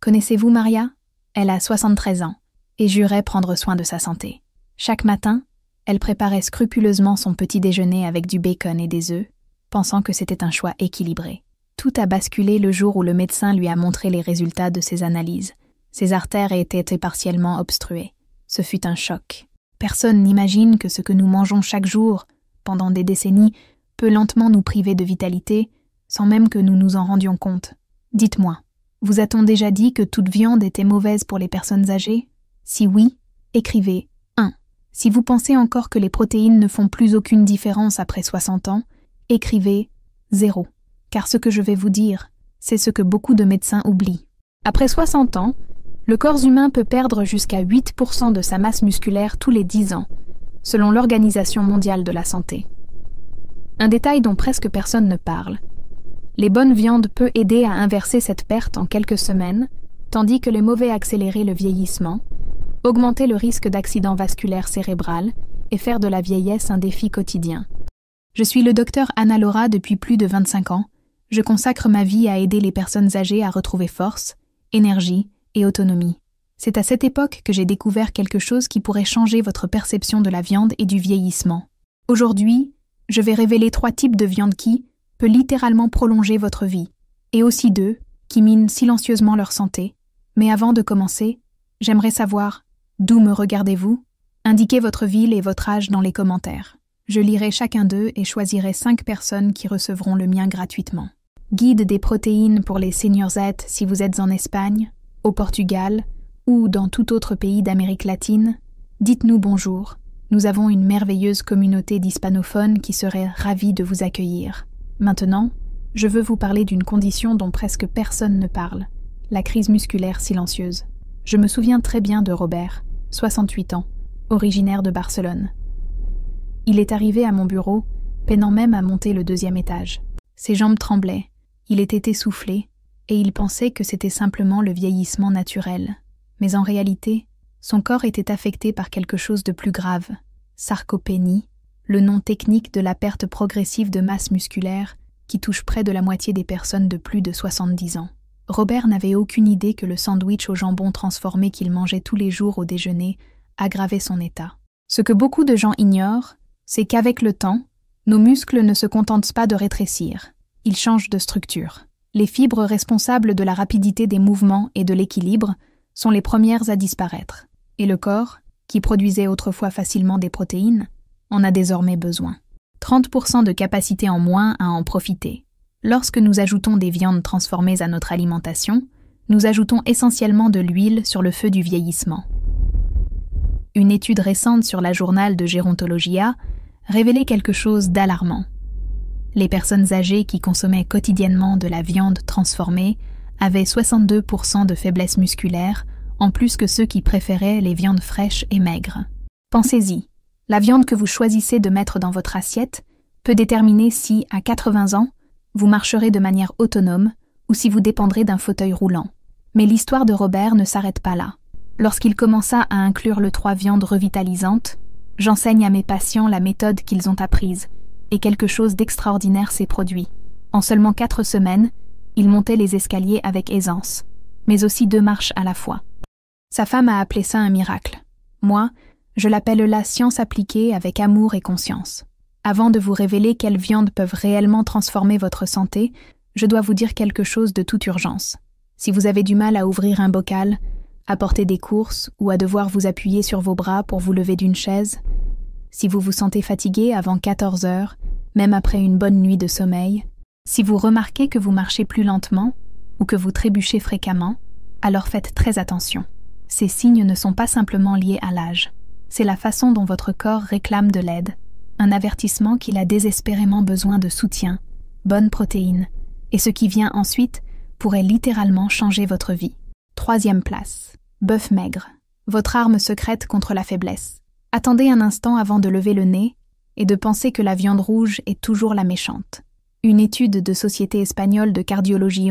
Connaissez-vous Maria? Elle a 73 ans et jurait prendre soin de sa santé. Chaque matin, elle préparait scrupuleusement son petit déjeuner avec du bacon et des œufs, pensant que c'était un choix équilibré. Tout a basculé le jour où le médecin lui a montré les résultats de ses analyses. Ses artères étaient partiellement obstruées. Ce fut un choc. Personne n'imagine que ce que nous mangeons chaque jour, pendant des décennies, peut lentement nous priver de vitalité, sans même que nous nous en rendions compte. Dites-moi, vous a-t-on déjà dit que toute viande était mauvaise pour les personnes âgées? Si oui, écrivez 1. Si vous pensez encore que les protéines ne font plus aucune différence après 60 ans, écrivez 0. Car ce que je vais vous dire, c'est ce que beaucoup de médecins oublient. Après 60 ans, le corps humain peut perdre jusqu'à 8% de sa masse musculaire tous les 10 ans, selon l'Organisation mondiale de la santé. Un détail dont presque personne ne parle. Les bonnes viandes peuvent aider à inverser cette perte en quelques semaines, tandis que les mauvais accélèrent le vieillissement, augmenter le risque d'accident vasculaire cérébral et faire de la vieillesse un défi quotidien. Je suis le docteur Anna Laura depuis plus de 25 ans. Je consacre ma vie à aider les personnes âgées à retrouver force, énergie et autonomie. C'est à cette époque que j'ai découvert quelque chose qui pourrait changer votre perception de la viande et du vieillissement. Aujourd'hui, je vais révéler 3 types de viande qui peut littéralement prolonger votre vie, et aussi 2 qui minent silencieusement leur santé. Mais avant de commencer, j'aimerais savoir d'où me regardez-vous? Indiquez votre ville et votre âge dans les commentaires. Je lirai chacun d'eux et choisirai 5 personnes qui recevront le mien gratuitement. Guide des protéines pour les seniors Z si vous êtes en Espagne, au Portugal ou dans tout autre pays d'Amérique latine, dites-nous bonjour. Nous avons une merveilleuse communauté d'hispanophones qui serait ravie de vous accueillir. Maintenant, je veux vous parler d'une condition dont presque personne ne parle, la crise musculaire silencieuse. Je me souviens très bien de Robert, 68 ans, originaire de Barcelone. Il est arrivé à mon bureau, peinant même à monter le 2e étage. Ses jambes tremblaient, il était essoufflé, et il pensait que c'était simplement le vieillissement naturel. Mais en réalité, son corps était affecté par quelque chose de plus grave, sarcopénie, le nom technique de la perte progressive de masse musculaire qui touche près de la moitié des personnes de plus de 70 ans. Robert n'avait aucune idée que le sandwich au jambon transformé qu'il mangeait tous les jours au déjeuner aggravait son état. Ce que beaucoup de gens ignorent, c'est qu'avec le temps, nos muscles ne se contentent pas de rétrécir, ils changent de structure. Les fibres responsables de la rapidité des mouvements et de l'équilibre sont les premières à disparaître, et le corps, qui produisait autrefois facilement des protéines, en a désormais besoin. 30% de capacité en moins à en profiter. Lorsque nous ajoutons des viandes transformées à notre alimentation, nous ajoutons essentiellement de l'huile sur le feu du vieillissement. Une étude récente sur la Journal de Gerontologia révélait quelque chose d'alarmant. Les personnes âgées qui consommaient quotidiennement de la viande transformée avaient 62% de faiblesse musculaire, en plus que ceux qui préféraient les viandes fraîches et maigres. Pensez-y. La viande que vous choisissez de mettre dans votre assiette peut déterminer si, à 80 ans, vous marcherez de manière autonome ou si vous dépendrez d'un fauteuil roulant. Mais l'histoire de Robert ne s'arrête pas là. Lorsqu'il commença à inclure le 3 viandes revitalisantes, j'enseigne à mes patients la méthode qu'ils ont apprise, et quelque chose d'extraordinaire s'est produit. En seulement 4 semaines, il montait les escaliers avec aisance, mais aussi 2 marches à la fois. Sa femme a appelé ça un miracle. Moi, je l'appelle la science appliquée avec amour et conscience. Avant de vous révéler quelles viandes peuvent réellement transformer votre santé, je dois vous dire quelque chose de toute urgence. Si vous avez du mal à ouvrir un bocal, à porter des courses ou à devoir vous appuyer sur vos bras pour vous lever d'une chaise, si vous vous sentez fatigué avant 14 heures, même après une bonne nuit de sommeil, si vous remarquez que vous marchez plus lentement ou que vous trébuchez fréquemment, alors faites très attention. Ces signes ne sont pas simplement liés à l'âge. C'est la façon dont votre corps réclame de l'aide, un avertissement qu'il a désespérément besoin de soutien, bonnes protéines, et ce qui vient ensuite pourrait littéralement changer votre vie. 3e place. Bœuf maigre. Votre arme secrète contre la faiblesse. Attendez un instant avant de lever le nez et de penser que la viande rouge est toujours la méchante. Une étude de Société espagnole de cardiologie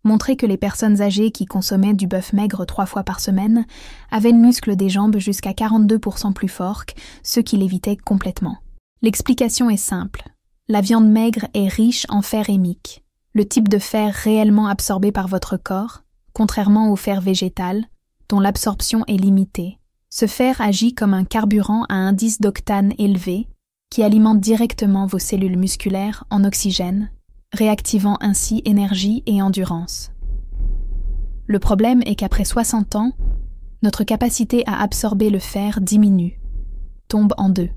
montrait que les personnes âgées qui consommaient du bœuf maigre 3 fois par semaine avaient le muscle des jambes jusqu'à 42% plus fort, ce qui l'évitait complètement. L'explication est simple. La viande maigre est riche en fer hémique, le type de fer réellement absorbé par votre corps, Contrairement au fer végétal, dont l'absorption est limitée, ce fer agit comme un carburant à indice d'octane élevé qui alimente directement vos cellules musculaires en oxygène, réactivant ainsi énergie et endurance. Le problème est qu'après 60 ans, notre capacité à absorber le fer diminue, tombe en deux.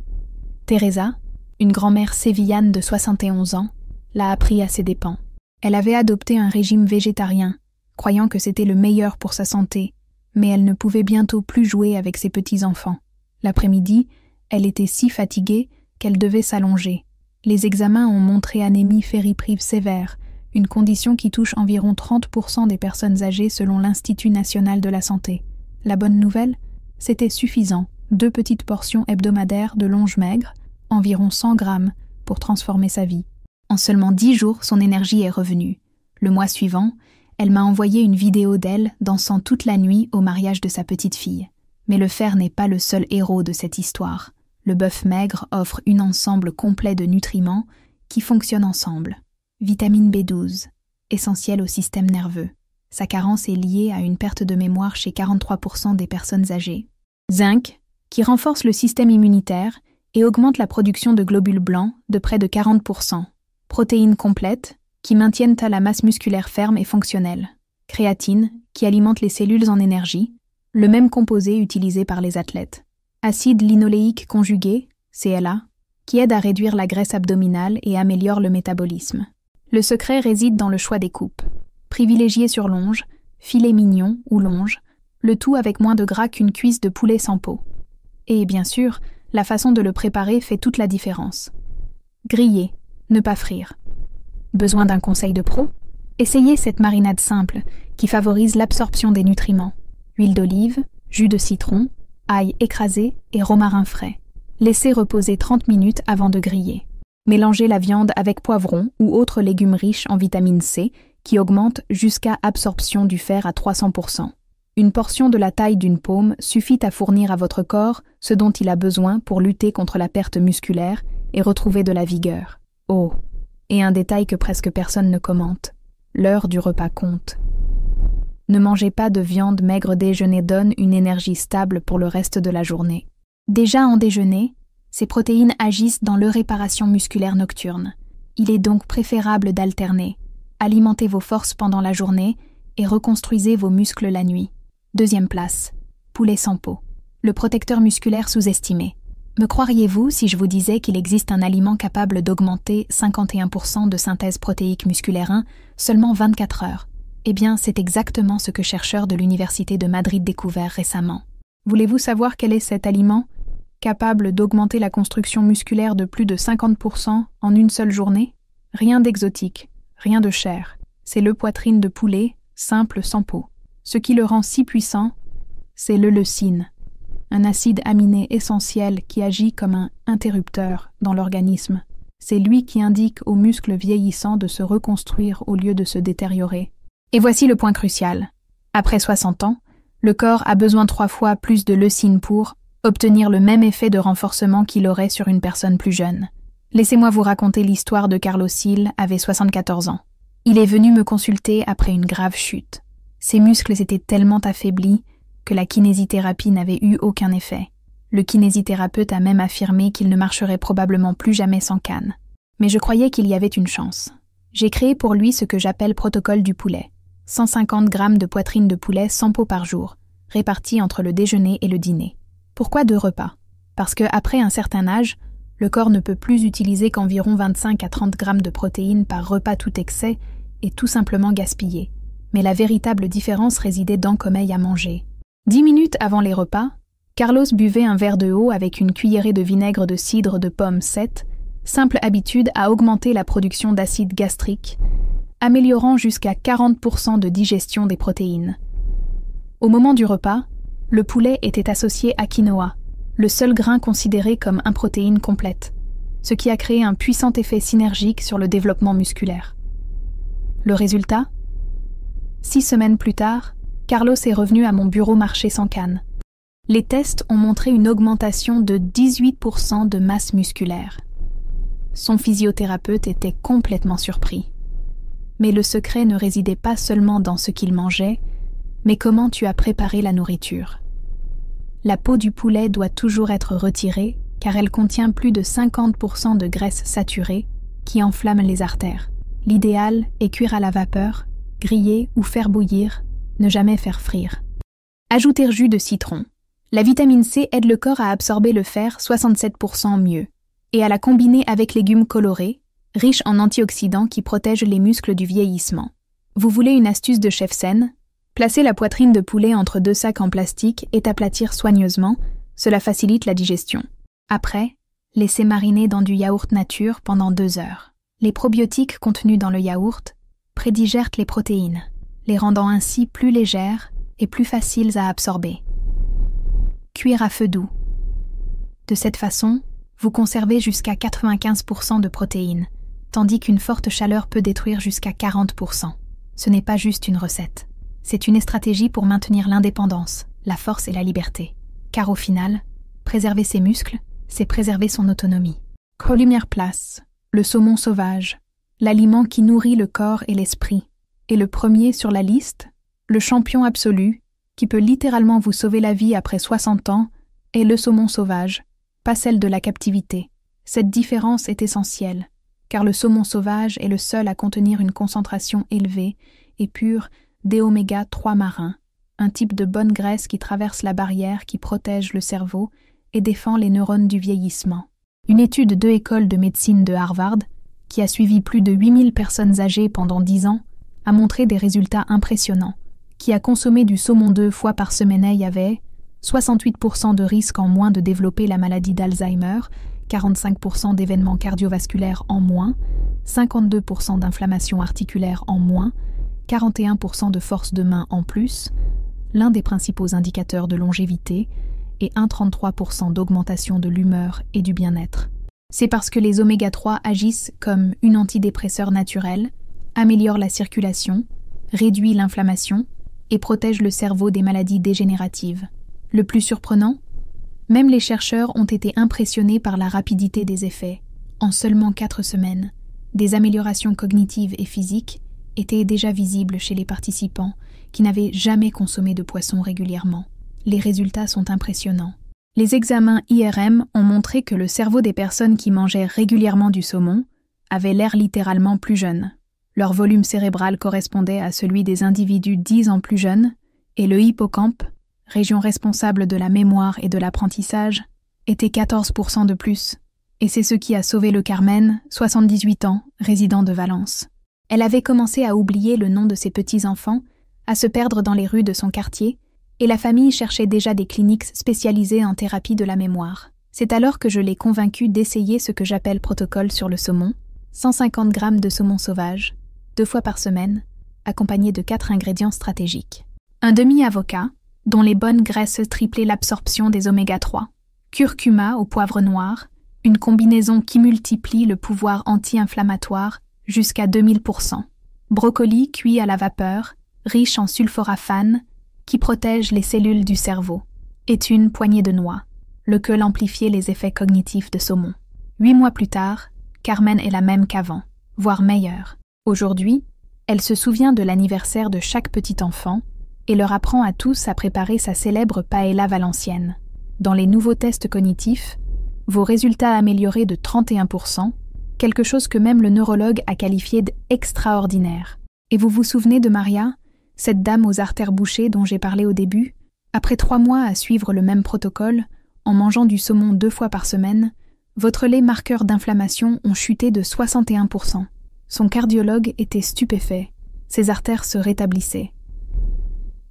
Teresa, une grand-mère sévillane de 71 ans, l'a appris à ses dépens. Elle avait adopté un régime végétarien, croyant que c'était le meilleur pour sa santé, mais elle ne pouvait bientôt plus jouer avec ses petits-enfants. L'après-midi, elle était si fatiguée qu'elle devait s'allonger. Les examens ont montré anémie fériprive sévère, une condition qui touche environ 30% des personnes âgées selon l'Institut national de la santé. La bonne nouvelle, c'était suffisant, 2 petites portions hebdomadaires de longe maigre, environ 100 grammes, pour transformer sa vie. En seulement 10 jours, son énergie est revenue. Le mois suivant, elle m'a envoyé une vidéo d'elle dansant toute la nuit au mariage de sa petite fille. Mais le fer n'est pas le seul héros de cette histoire. Le bœuf maigre offre un ensemble complet de nutriments qui fonctionnent ensemble. Vitamine B12, essentielle au système nerveux. Sa carence est liée à une perte de mémoire chez 43% des personnes âgées. Zinc, qui renforce le système immunitaire et augmente la production de globules blancs de près de 40%. Protéines complètes, qui maintiennent la masse musculaire ferme et fonctionnelle. Créatine, qui alimente les cellules en énergie, le même composé utilisé par les athlètes. Acide linoléique conjugué, CLA, qui aide à réduire la graisse abdominale et améliore le métabolisme. Le secret réside dans le choix des coupes. Privilégié sur longe, filet mignon ou longe, le tout avec moins de gras qu'une cuisse de poulet sans peau. Et bien sûr, la façon de le préparer fait toute la différence. Griller, ne pas frire. Besoin d'un conseil de pro? Essayez cette marinade simple qui favorise l'absorption des nutriments. Huile d'olive, jus de citron, ail écrasé et romarin frais. Laissez reposer 30 minutes avant de griller. Mélangez la viande avec poivron ou autres légumes riches en vitamine C qui augmentent jusqu'à absorption du fer à 300%. Une portion de la taille d'une paume suffit à fournir à votre corps ce dont il a besoin pour lutter contre la perte musculaire et retrouver de la vigueur. Oh, et un détail que presque personne ne commente. L'heure du repas compte. Ne mangez pas de viande maigre, déjeuner donne une énergie stable pour le reste de la journée. Déjà en déjeuner, ces protéines agissent dans leur réparation musculaire nocturne. Il est donc préférable d'alterner. Alimentez vos forces pendant la journée et reconstruisez vos muscles la nuit. Deuxième place, poulet sans peau. Le protecteur musculaire sous-estimé. Me croiriez-vous si je vous disais qu'il existe un aliment capable d'augmenter 51% de synthèse protéique musculaire 1 seulement 24 heures? Eh bien, c'est exactement ce que chercheurs de l'Université de Madrid découvert récemment. Voulez-vous savoir quel est cet aliment, capable d'augmenter la construction musculaire de plus de 50% en une seule journée? Rien d'exotique, rien de cher. C'est le poitrine de poulet, simple sans peau. Ce qui le rend si puissant, c'est le leucine, un acide aminé essentiel qui agit comme un interrupteur dans l'organisme. C'est lui qui indique aux muscles vieillissants de se reconstruire au lieu de se détériorer. Et voici le point crucial. Après 60 ans, le corps a besoin 3 fois plus de leucine pour obtenir le même effet de renforcement qu'il aurait sur une personne plus jeune. Laissez-moi vous raconter l'histoire de Carlos Gil, avait 74 ans. Il est venu me consulter après une grave chute. Ses muscles étaient tellement affaiblis que la kinésithérapie n'avait eu aucun effet. Le kinésithérapeute a même affirmé qu'il ne marcherait probablement plus jamais sans canne. Mais je croyais qu'il y avait une chance. J'ai créé pour lui ce que j'appelle protocole du poulet. 150 grammes de poitrine de poulet sans peau par jour, répartis entre le déjeuner et le dîner. Pourquoi 2 repas? Parce qu'après un certain âge, le corps ne peut plus utiliser qu'environ 25 à 30 grammes de protéines par repas, tout excès est tout simplement gaspillé. Mais la véritable différence résidait dans comment à manger. 10 minutes avant les repas, Carlos buvait un verre de eau avec une cuillerée de vinaigre de cidre de pomme 7, simple habitude à augmenter la production d'acide gastrique, améliorant jusqu'à 40% de digestion des protéines. Au moment du repas, le poulet était associé à quinoa, le seul grain considéré comme une protéine complète, ce qui a créé un puissant effet synergique sur le développement musculaire. Le résultat? 6 semaines plus tard, Carlos est revenu à mon bureau marcher sans canne. Les tests ont montré une augmentation de 18% de masse musculaire. Son physiothérapeute était complètement surpris. Mais le secret ne résidait pas seulement dans ce qu'il mangeait, Mais comment tu as préparé la nourriture? La peau du poulet doit toujours être retirée car elle contient plus de 50% de graisse saturée qui enflamme les artères. L'idéal est cuire à la vapeur, griller ou faire bouillir, ne jamais faire frire. Ajouter jus de citron. La vitamine C aide le corps à absorber le fer 67% mieux et à la combiner avec légumes colorés, riches en antioxydants qui protègent les muscles du vieillissement. Vous voulez une astuce de chef saine? Placez la poitrine de poulet entre 2 sacs en plastique et aplatir soigneusement, cela facilite la digestion. Après, laissez mariner dans du yaourt nature pendant 2 heures. Les probiotiques contenus dans le yaourt prédigèrent les protéines, les rendant ainsi plus légères et plus faciles à absorber. Cuire à feu doux. De cette façon, vous conservez jusqu'à 95% de protéines, tandis qu'une forte chaleur peut détruire jusqu'à 40%. Ce n'est pas juste une recette. C'est une stratégie pour maintenir l'indépendance, la force et la liberté. Car au final, préserver ses muscles, c'est préserver son autonomie. Première place, le saumon sauvage, l'aliment qui nourrit le corps et l'esprit. Et le premier sur la liste, le champion absolu, qui peut littéralement vous sauver la vie après 60 ans, est le saumon sauvage, pas celle de la captivité. Cette différence est essentielle, car le saumon sauvage est le seul à contenir une concentration élevée et pure d'oméga 3 marins, un type de bonne graisse qui traverse la barrière qui protège le cerveau et défend les neurones du vieillissement. Une étude de l'école de médecine de Harvard, qui a suivi plus de 8000 personnes âgées pendant 10 ans, a montré des résultats impressionnants. Qui a consommé du saumon 2 fois par semaine avait 68% de risque en moins de développer la maladie d'Alzheimer, 45% d'événements cardiovasculaires en moins, 52% d'inflammation articulaire en moins, 41% de force de main en plus, l'un des principaux indicateurs de longévité, et 33% d'augmentation de l'humeur et du bien-être. C'est parce que les oméga 3 agissent comme un antidépresseur naturel, améliorent la circulation, réduit l'inflammation et protège le cerveau des maladies dégénératives. Le plus surprenant, même les chercheurs ont été impressionnés par la rapidité des effets. En seulement 4 semaines, des améliorations cognitives et physiques étaient déjà visibles chez les participants qui n'avaient jamais consommé de poisson régulièrement. Les résultats sont impressionnants. Les examens IRM ont montré que le cerveau des personnes qui mangeaient régulièrement du saumon avait l'air littéralement plus jeune. Leur volume cérébral correspondait à celui des individus 10 ans plus jeunes, et le hippocampe, région responsable de la mémoire et de l'apprentissage, était 14% de plus. Et c'est ce qui a sauvé le Carmen, 78 ans, résident de Valence. Elle avait commencé à oublier le nom de ses petits-enfants, à se perdre dans les rues de son quartier, et la famille cherchait déjà des cliniques spécialisées en thérapie de la mémoire. C'est alors que je l'ai convaincue d'essayer ce que j'appelle protocole sur le saumon, 150 grammes de saumon sauvage, 2 fois par semaine, accompagné de 4 ingrédients stratégiques. Un demi-avocat, dont les bonnes graisses triplaient l'absorption des oméga 3, curcuma au poivre noir, une combinaison qui multiplie le pouvoir anti-inflammatoire jusqu'à 2000%. Brocoli cuit à la vapeur, riche en sulforaphane, qui protège les cellules du cerveau, et une poignée de noix, lequel amplifiait les effets cognitifs de saumon. 8 mois plus tard, Carmen est la même qu'avant, voire meilleure. Aujourd'hui, elle se souvient de l'anniversaire de chaque petit enfant et leur apprend à tous à préparer sa célèbre paella valencienne. Dans les nouveaux tests cognitifs, vos résultats améliorés de 31%, quelque chose que même le neurologue a qualifié d'extraordinaire. Et vous vous souvenez de Maria, cette dame aux artères bouchées dont j'ai parlé au début? Après 3 mois à suivre le même protocole, en mangeant du saumon 2 fois par semaine, votre les marqueurs d'inflammation ont chuté de 61%. Son cardiologue était stupéfait. Ses artères se rétablissaient.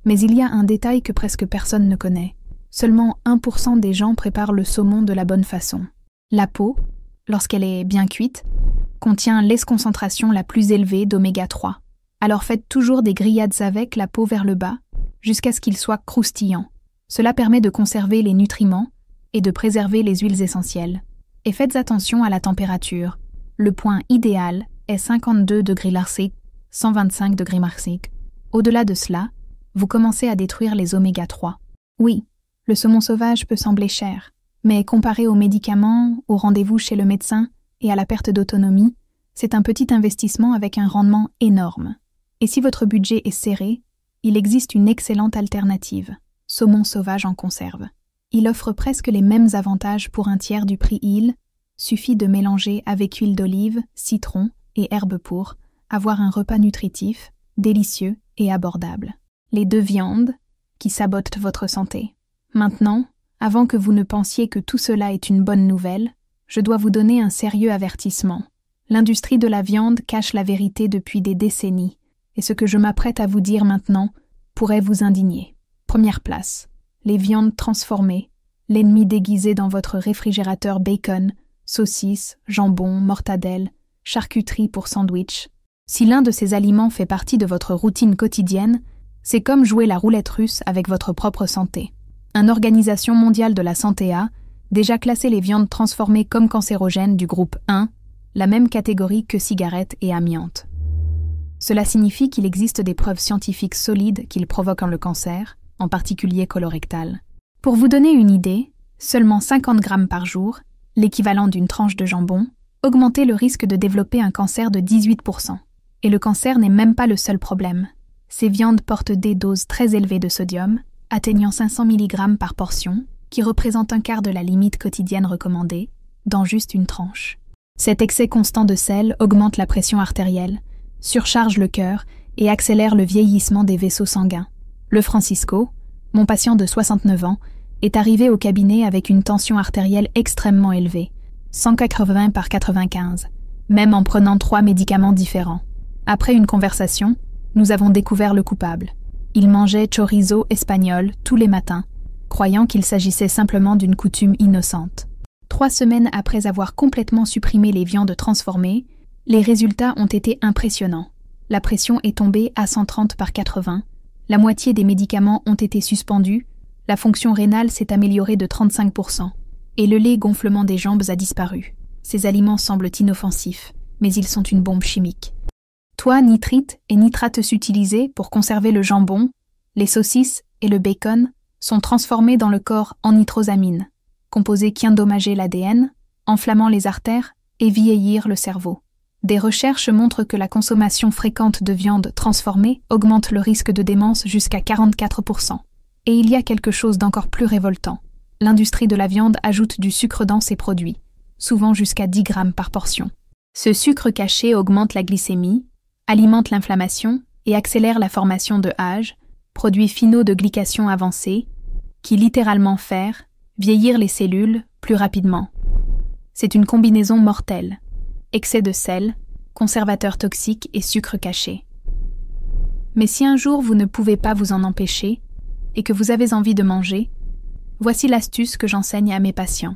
Mais il y a un détail que presque personne ne connaît. Seulement 1% des gens préparent le saumon de la bonne façon. La peau, lorsqu'elle est bien cuite, contient les concentrations la plus élevée d'oméga 3. Alors faites toujours des grillades avec la peau vers le bas, jusqu'à ce qu'il soit croustillant. Cela permet de conserver les nutriments et de préserver les huiles essentielles. Et faites attention à la température. Le point idéal est 52 degrés Celsius, 125 degrés Celsius. Au-delà de cela, vous commencez à détruire les oméga 3. Oui, le saumon sauvage peut sembler cher, mais comparé aux médicaments, au rendez-vous chez le médecin et à la perte d'autonomie, c'est un petit investissement avec un rendement énorme. Et si votre budget est serré, Il existe une excellente alternative, saumon sauvage en conserve. Il offre presque les mêmes avantages pour un tiers du prix. Il suffit de mélanger avec huile d'olive, citron et herbes pour avoir un repas nutritif, délicieux et abordable. Les 2 viandes qui sabotent votre santé. Maintenant, avant que vous ne pensiez que tout cela est une bonne nouvelle, je dois vous donner un sérieux avertissement. L'industrie de la viande cache la vérité depuis des décennies, et ce que je m'apprête à vous dire maintenant pourrait vous indigner. Première place, les viandes transformées, l'ennemi déguisé dans votre réfrigérateur: bacon, saucisses, jambon, mortadelle, charcuterie pour sandwich. Si l'un de ces aliments fait partie de votre routine quotidienne, c'est comme jouer la roulette russe avec votre propre santé. Une Organisation mondiale de la santé a déjà classé les viandes transformées comme cancérogènes du groupe 1, la même catégorie que cigarettes et amiante. Cela signifie qu'il existe des preuves scientifiques solides qu'ils provoquent le cancer, en particulier colorectal. Pour vous donner une idée, seulement 50 grammes par jour, l'équivalent d'une tranche de jambon, augmentait le risque de développer un cancer de 18%. Et le cancer n'est même pas le seul problème. Ces viandes portent des doses très élevées de sodium, atteignant 500 mg par portion, qui représente un quart de la limite quotidienne recommandée, dans juste une tranche. Cet excès constant de sel augmente la pression artérielle, surcharge le cœur et accélère le vieillissement des vaisseaux sanguins. Le Francisco, mon patient de 69 ans, est arrivé au cabinet avec une tension artérielle extrêmement élevée, 180 par 95, même en prenant 3 médicaments différents. Après une conversation, nous avons découvert le coupable. Il mangeait chorizo espagnol tous les matins, croyant qu'il s'agissait simplement d'une coutume innocente. 3 semaines après avoir complètement supprimé les viandes transformées, les résultats ont été impressionnants. La pression est tombée à 130 par 80, la moitié des médicaments ont été suspendus, la fonction rénale s'est améliorée de 35%, et le lait gonflement des jambes a disparu. Ces aliments semblent inoffensifs, mais ils sont une bombe chimique. Toit, nitrite et nitrates utilisés pour conserver le jambon, les saucisses et le bacon sont transformés dans le corps en nitrosamine, composés qui endommagent l'ADN, enflammant les artères et vieillir le cerveau. Des recherches montrent que la consommation fréquente de viande transformée augmente le risque de démence jusqu'à 44%. Et il y a quelque chose d'encore plus révoltant. L'industrie de la viande ajoute du sucre dans ses produits, souvent jusqu'à 10 grammes par portion. Ce sucre caché augmente la glycémie, alimente l'inflammation et accélère la formation de Age, produits finaux de glycation avancée, qui littéralement font vieillir les cellules plus rapidement. C'est une combinaison mortelle. Excès de sel, conservateurs toxiques et sucre caché. Mais si un jour vous ne pouvez pas vous en empêcher et que vous avez envie de manger, voici l'astuce que j'enseigne à mes patients.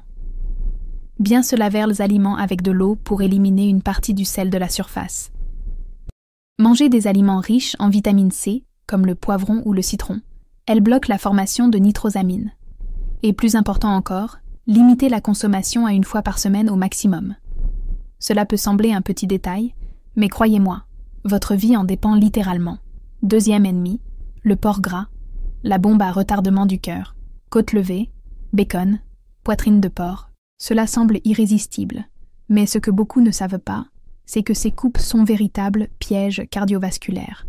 Bien se laver les aliments avec de l'eau pour éliminer une partie du sel de la surface. Manger des aliments riches en vitamine C, comme le poivron ou le citron. Elle bloque la formation de nitrosamine. Et plus important encore, limiter la consommation à 1 fois par semaine au maximum. Cela peut sembler un petit détail, mais croyez-moi, votre vie en dépend littéralement. Deuxième ennemi, le porc gras, la bombe à retardement du cœur, côte levée, bacon, poitrine de porc. Cela semble irrésistible, mais ce que beaucoup ne savent pas, c'est que ces coupes sont véritables pièges cardiovasculaires.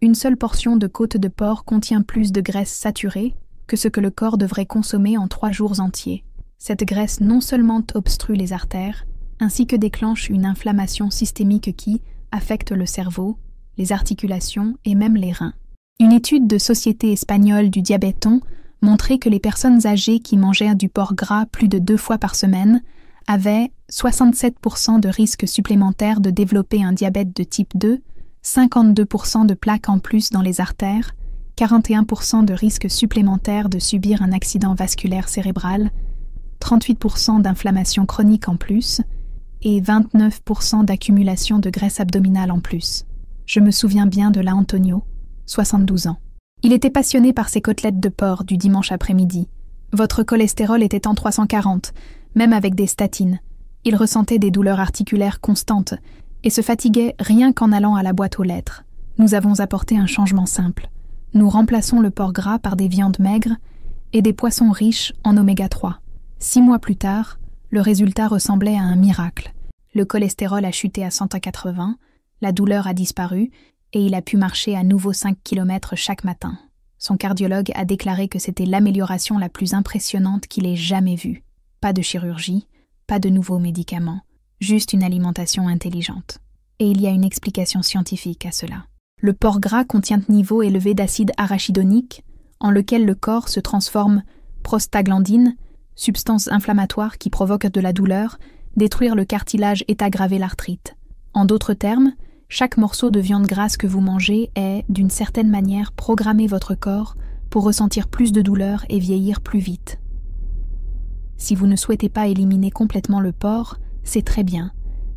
Une seule portion de côte de porc contient plus de graisse saturée que ce que le corps devrait consommer en 3 jours entiers. Cette graisse non seulement obstrue les artères, ainsi que déclenche une inflammation systémique qui affecte le cerveau, les articulations et même les reins. Une étude de Société espagnole du diabéton montrait que les personnes âgées qui mangeaient du porc gras plus de 2 fois par semaine avaient 67% de risque supplémentaire de développer un diabète de type 2, 52% de plaques en plus dans les artères, 41% de risque supplémentaire de subir un accident vasculaire cérébral, 38% d'inflammation chronique en plus et 29% d'accumulation de graisse abdominale en plus. Je me souviens bien de Antonio, 72 ans. Il était passionné par ses côtelettes de porc du dimanche après-midi. Votre cholestérol était en 340, même avec des statines. Il ressentait des douleurs articulaires constantes et se fatiguait rien qu'en allant à la boîte aux lettres. Nous avons apporté un changement simple. Nous remplaçons le porc gras par des viandes maigres et des poissons riches en oméga 3. 6 mois plus tard, le résultat ressemblait à un miracle. Le cholestérol a chuté à 180, la douleur a disparu et il a pu marcher à nouveau 5 km chaque matin. Son cardiologue a déclaré que c'était l'amélioration la plus impressionnante qu'il ait jamais vue. Pas de chirurgie, pas de nouveaux médicaments, juste une alimentation intelligente. Et il y a une explication scientifique à cela. Le porc gras contient un niveau élevé d'acide arachidonique, en lequel le corps se transforme prostaglandine, substance inflammatoire qui provoque de la douleur, détruire le cartilage et aggraver l'arthrite. En d'autres termes, chaque morceau de viande grasse que vous mangez est, d'une certaine manière, programmer votre corps pour ressentir plus de douleur et vieillir plus vite. Si vous ne souhaitez pas éliminer complètement le porc, c'est très bien,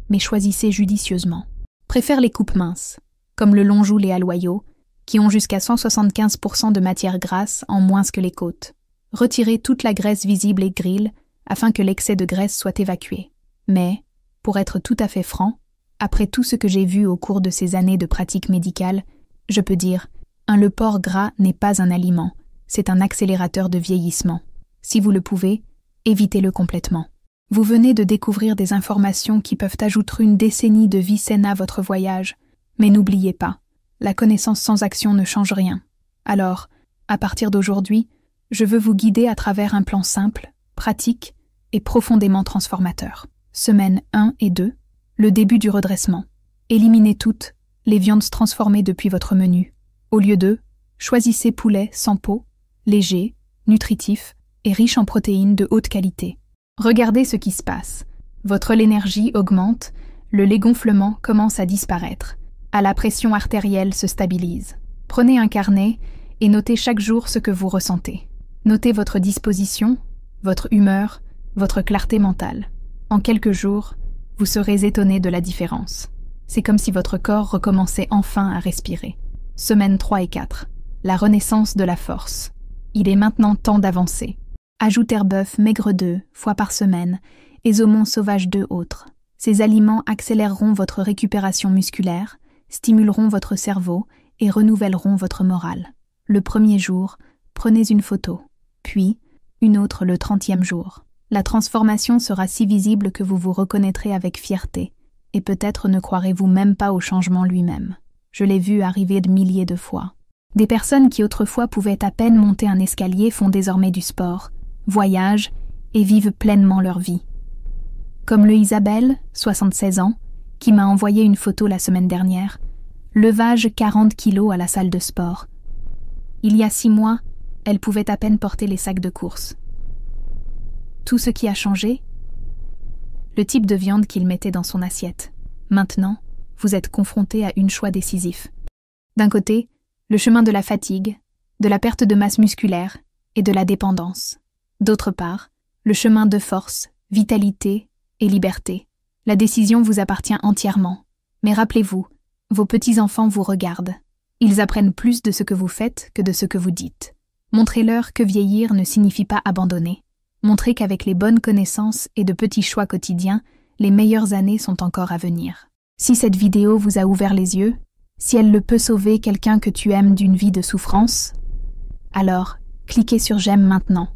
mais choisissez judicieusement. Préfère les coupes minces, comme le longjoul et aloyau, qui ont jusqu'à 175% de matière grasse en moins que les côtes. Retirez toute la graisse visible et grille afin que l'excès de graisse soit évacué. Mais, pour être tout à fait franc, après tout ce que j'ai vu au cours de ces années de pratique médicale, je peux dire, le porc gras n'est pas un aliment, c'est un accélérateur de vieillissement. Si vous le pouvez, évitez-le complètement. Vous venez de découvrir des informations qui peuvent ajouter une décennie de vie saine à votre voyage, mais n'oubliez pas, la connaissance sans action ne change rien. Alors, à partir d'aujourd'hui, je veux vous guider à travers un plan simple, pratique et profondément transformateur. Semaine 1 et 2, le début du redressement. Éliminez toutes les viandes transformées depuis votre menu. Au lieu d'eux, choisissez poulet sans peau, léger, nutritif et riche en protéines de haute qualité. Regardez ce qui se passe. Votre énergie augmente, le gonflement commence à disparaître. La pression artérielle se stabilise. Prenez un carnet et notez chaque jour ce que vous ressentez. Notez votre disposition, votre humeur, votre clarté mentale. En quelques jours, vous serez étonné de la différence. C'est comme si votre corps recommençait enfin à respirer. Semaines 3 et 4. La renaissance de la force. Il est maintenant temps d'avancer. Ajoutez bœuf maigre 2 fois par semaine et saumon sauvage 2 autres. Ces aliments accéléreront votre récupération musculaire, stimuleront votre cerveau et renouvelleront votre morale. Le premier jour, prenez une photo, puis une autre le 30e jour. La transformation sera si visible que vous vous reconnaîtrez avec fierté, et peut-être ne croirez-vous même pas au changement lui-même. Je l'ai vu arriver de milliers de fois. Des personnes qui autrefois pouvaient à peine monter un escalier font désormais du sport, voyagent et vivent pleinement leur vie. Comme le Isabelle, 76 ans, qui m'a envoyé une photo la semaine dernière, levage 40 kilos à la salle de sport. Il y a 6 mois, elle pouvait à peine porter les sacs de course. Tout ce qui a changé? Le type de viande qu'il mettait dans son assiette. Maintenant, vous êtes confronté à un choix décisif. D'un côté, le chemin de la fatigue, de la perte de masse musculaire et de la dépendance. D'autre part, le chemin de force, vitalité et liberté. La décision vous appartient entièrement. Mais rappelez-vous, vos petits-enfants vous regardent. Ils apprennent plus de ce que vous faites que de ce que vous dites. Montrez-leur que vieillir ne signifie pas abandonner. Montrez qu'avec les bonnes connaissances et de petits choix quotidiens, les meilleures années sont encore à venir. Si cette vidéo vous a ouvert les yeux, si elle le peut sauver quelqu'un que tu aimes d'une vie de souffrance, alors cliquez sur j'aime maintenant.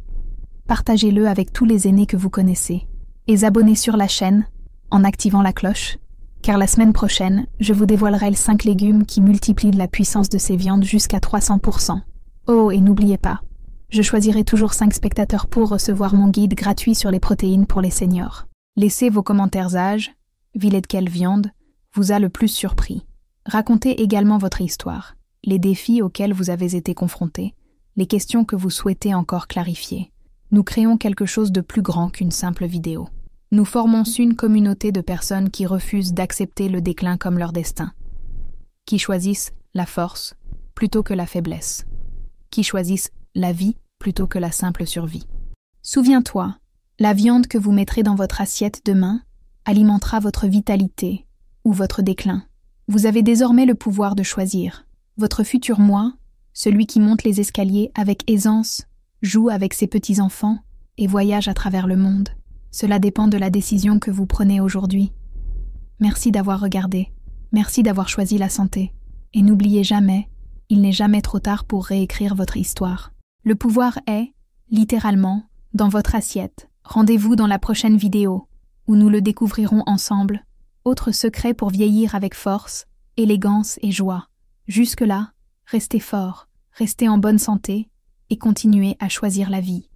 Partagez-le avec tous les aînés que vous connaissez et abonnez sur la chaîne en activant la cloche, car la semaine prochaine, je vous dévoilerai les 5 légumes qui multiplient la puissance de ces viandes jusqu'à 300%. Oh, et n'oubliez pas, je choisirai toujours 5 spectateurs pour recevoir mon guide gratuit sur les protéines pour les seniors. Laissez vos commentaires âge, de quelle viande vous a le plus surpris. Racontez également votre histoire, les défis auxquels vous avez été confrontés, les questions que vous souhaitez encore clarifier. Nous créons quelque chose de plus grand qu'une simple vidéo. Nous formons une communauté de personnes qui refusent d'accepter le déclin comme leur destin, qui choisissent la force plutôt que la faiblesse, qui choisissent la vie plutôt que la simple survie. Souviens-toi, la viande que vous mettrez dans votre assiette demain alimentera votre vitalité ou votre déclin. Vous avez désormais le pouvoir de choisir. Votre futur moi, celui qui monte les escaliers avec aisance, joue avec ses petits-enfants et voyage à travers le monde. Cela dépend de la décision que vous prenez aujourd'hui. Merci d'avoir regardé. Merci d'avoir choisi la santé. Et n'oubliez jamais, il n'est jamais trop tard pour réécrire votre histoire. Le pouvoir est, littéralement, dans votre assiette. Rendez-vous dans la prochaine vidéo, où nous le découvrirons ensemble. Autre secret pour vieillir avec force, élégance et joie. Jusque-là, restez fort, restez en bonne santé et continuez à choisir la vie.